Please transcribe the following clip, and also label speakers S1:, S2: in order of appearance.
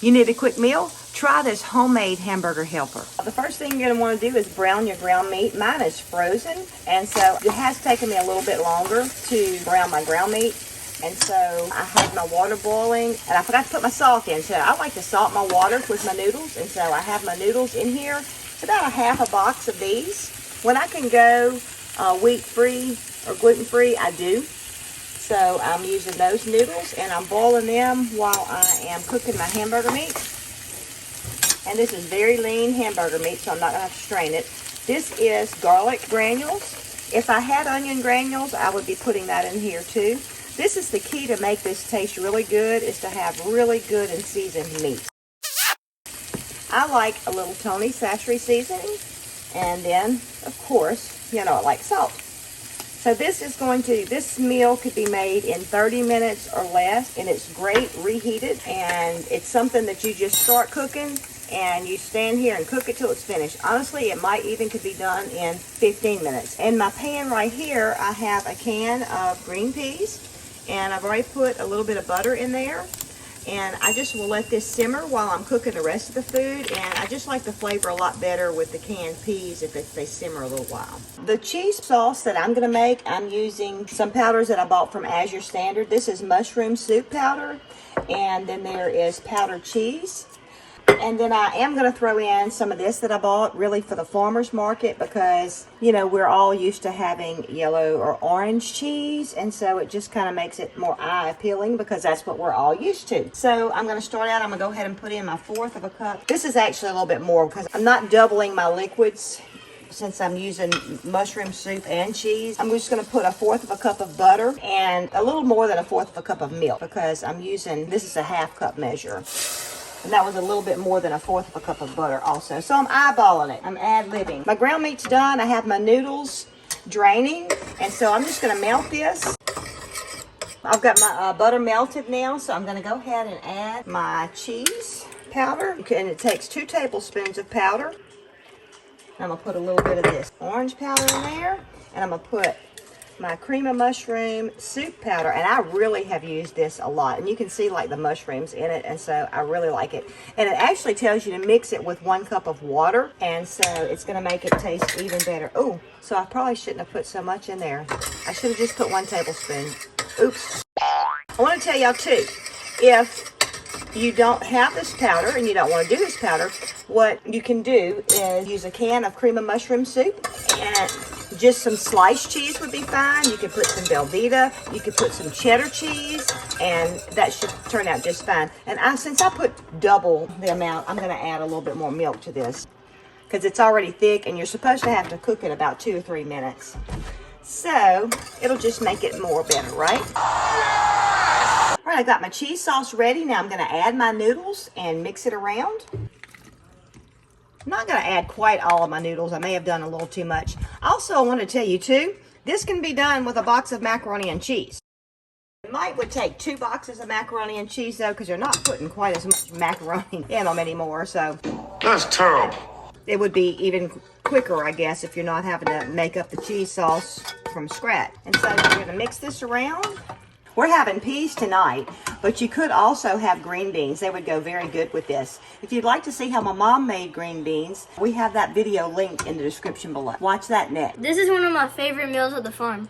S1: You need a quick meal? Try this homemade Hamburger Helper. The first thing you're going to want to do is brown your ground meat. Mine is frozen, and so it has taken me a little bit longer to brown my ground meat. And so I had my water boiling, and I forgot to put my salt in. So I like to salt my water with my noodles, and so I have my noodles in here. It's about a half a box of these. When I can go wheat-free or gluten-free, I do. So I'm using those noodles, and I'm boiling them while I am cooking my hamburger meat. And this is very lean hamburger meat, so I'm not going to have to strain it. This is garlic granules. If I had onion granules, I would be putting that in here too. This is the key to make this taste really good, is to have really good and seasoned meat. I like a little Tony Sachet seasoning, and then, of course, you know, I like salt. So this meal could be made in 30 minutes or less, and it's great reheated, and it's something that you just start cooking and you stand here and cook it till it's finished. Honestly, it might even could be done in 15 minutes. In my pan right here, I have a can of green peas, and I've already put a little bit of butter in there. And I just will let this simmer while I'm cooking the rest of the food. And I just like the flavor a lot better with the canned peas if they simmer a little while. The cheese sauce that I'm going to make, I'm using some powders that I bought from Azure Standard. This is mushroom soup powder. And then there is powdered cheese. And then I am going to throw in some of this that I bought really for the farmer's market, because, you know, we're all used to having yellow or orange cheese. And so it just kind of makes it more eye appealing, because that's what we're all used to. So I'm going to start out, I'm going to go ahead and put in my 1/4 of a cup. This is actually a little bit more because I'm not doubling my liquids. Since I'm using mushroom soup and cheese, I'm just going to put a 1/4 of a cup of butter and a little more than a 1/4 of a cup of milk, because I'm using, this is a 1/2 cup measure. And that was a little bit more than a 1/4 of a cup of butter also. So I'm eyeballing it. I'm ad-libbing. My ground meat's done. I have my noodles draining. And so I'm just going to melt this. I've got my butter melted now. So I'm going to go ahead and add my cheese powder. And it takes 2 tablespoons of powder. And I'm going to put a little bit of this orange powder in there. And I'm going to put my cream of mushroom soup powder, and I really have used this a lot, and you can see like the mushrooms in it, and so I really like it. And it actually tells you to mix it with 1 cup of water, and so it's going to make it taste even better. Oh, so I probably shouldn't have put so much in there. I should have just put 1 tablespoon. Oops. I want to tell y'all too, if you don't have this powder and you don't want to do this powder, what you can do is use a can of cream of mushroom soup, and just some sliced cheese would be fine. You could put some Velveeta, you could put some cheddar cheese, and that should turn out just fine. And since I put double the amount, I'm going to add a little bit more milk to this, because it's already thick, and you're supposed to have to cook it about 2 or 3 minutes. So it'll just make it more better, right? All right, I got my cheese sauce ready. Now I'm going to add my noodles and mix it around. I'm not going to add quite all of my noodles. I may have done a little too much. Also, I want to tell you too, this can be done with a box of macaroni and cheese. It would take 2 boxes of macaroni and cheese though, because you're not putting quite as much macaroni in them anymore. So
S2: that's terrible.
S1: It would be even quicker, I guess, if you're not having to make up the cheese sauce from scratch. And so we're going to mix this around. We're having peas tonight, but you could also have green beans. They would go very good with this. If you'd like to see how my mom made green beans, we have that video linked in the description below. Watch that next.
S3: This is one of my favorite meals at the farm.